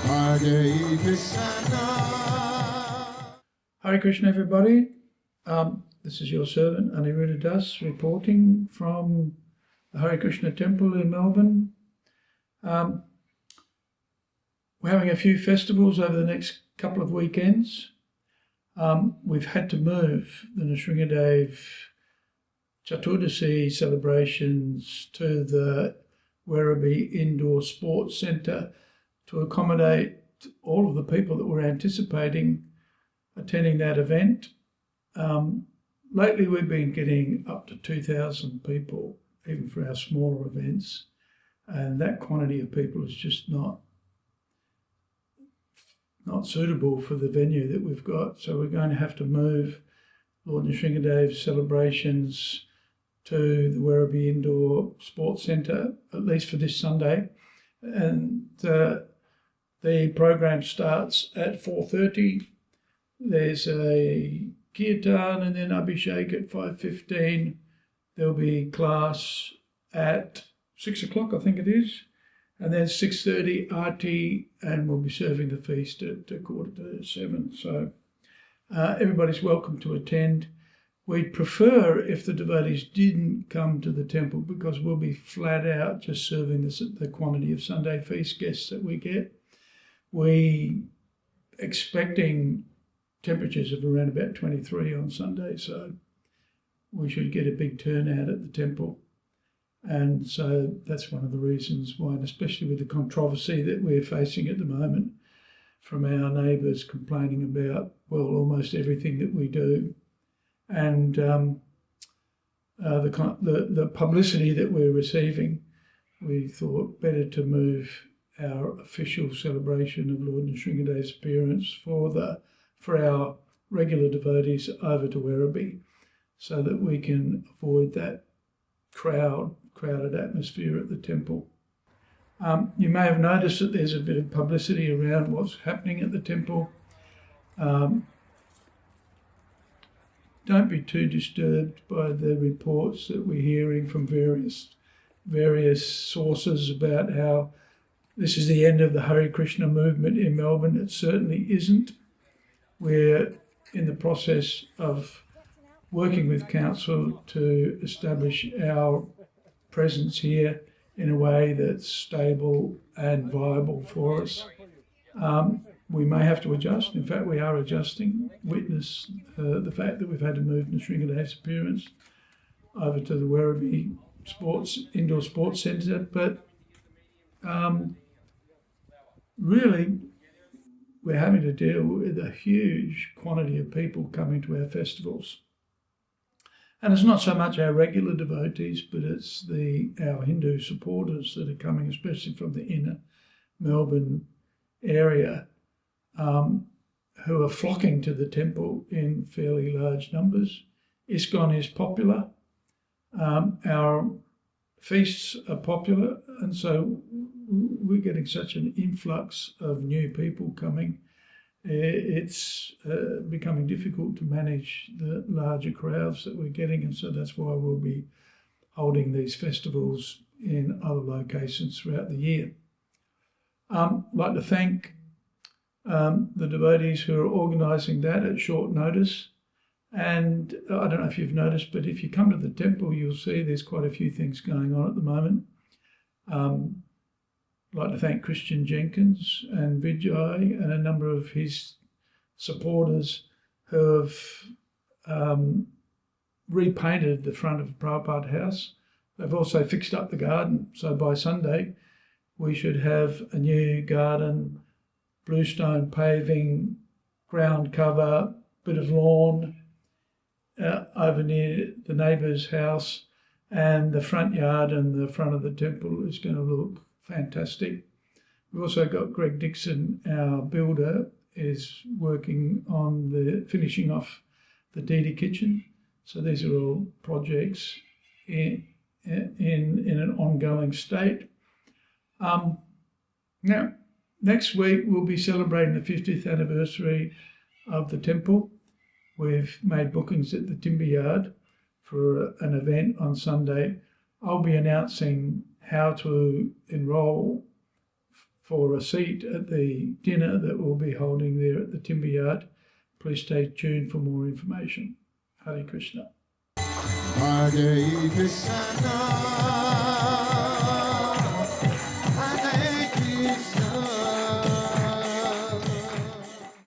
Hare Krishna. Hare Krishna, everybody. This is your servant, Aniruddha Das, reporting from the Hare Krishna Temple in Melbourne. We're having a few festivals over the next couple of weekends. We've had to move the Nrisimhadeva Chaturdasi celebrations to the Werribee Indoor Sports Centre to accommodate all of the people that were anticipating attending that event. Lately we've been getting up to 2,000 people, even for our smaller events, and that quantity of people is just not suitable for the venue that we've got. So we're going to have to move Lord Nrisimhadeva's celebrations to the Werribee Indoor Sports Centre, at least for this Sunday. And the program starts at 4:30. There's a kirtan and then Abhishek at 5:15. There'll be class at 6 o'clock, I think it is. And then 6:30 Aarti, and we'll be serving the feast at 6:45. So everybody's welcome to attend. We'd prefer if the devotees didn't come to the temple, because we'll be flat out just serving the quantity of Sunday feast guests that we get. We expecting temperatures of around about 23 on Sunday, so we should get a big turnout at the temple. And so that's one of the reasons why, and especially with the controversy that we're facing at the moment from our neighbours complaining about, well, almost everything that we do. And the publicity that we're receiving, we thought better to move our official celebration of Lord Nrisimhadeva's appearance for our regular devotees over to Werribee, so that we can avoid that crowded atmosphere at the temple. You may have noticed that there's a bit of publicity around what's happening at the temple. Don't be too disturbed by the reports that we're hearing from various sources about how this is the end of the Hare Krishna movement in Melbourne. It certainly isn't. We're in the process of working with council to establish our presence here in a way that's stable and viable for us. We may have to adjust. In fact, we are adjusting. Witness the fact that we've had to move Nrisimhadeva's appearance over to the Werribee Indoor Sports Centre. But really, we're having to deal with a huge quantity of people coming to our festivals. And it's not so much our regular devotees, but it's our Hindu supporters that are coming, especially from the inner Melbourne area, who are flocking to the temple in fairly large numbers. ISKCON is popular. Our feasts are popular, and so we're getting such an influx of new people coming. It's becoming difficult to manage the larger crowds that we're getting, and so that's why we'll be holding these festivals in other locations throughout the year. I'd like to thank the devotees who are organising that at short notice. And I don't know if you've noticed, but if you come to the temple, you'll see there's quite a few things going on at the moment. I'd like to thank Christian Jenkins and Vijay and a number of his supporters who have repainted the front of Prabhupada House. They've also fixed up the garden. So by Sunday, we should have a new garden, bluestone paving, ground cover, bit of lawn over near the neighbour's house, and the front yard and the front of the temple is going to look fantastic. We've also got Greg Dixon, our builder, is working on finishing off the Didi kitchen. So these are all projects in an ongoing state. Now, next week we'll be celebrating the 50th anniversary of the temple. We've made bookings at the Timber Yard for an event on Sunday. I'll be announcing how to enrol for a seat at the dinner that we'll be holding there at the Timber Yard. Please stay tuned for more information. Hare Krishna. Hare Krishna.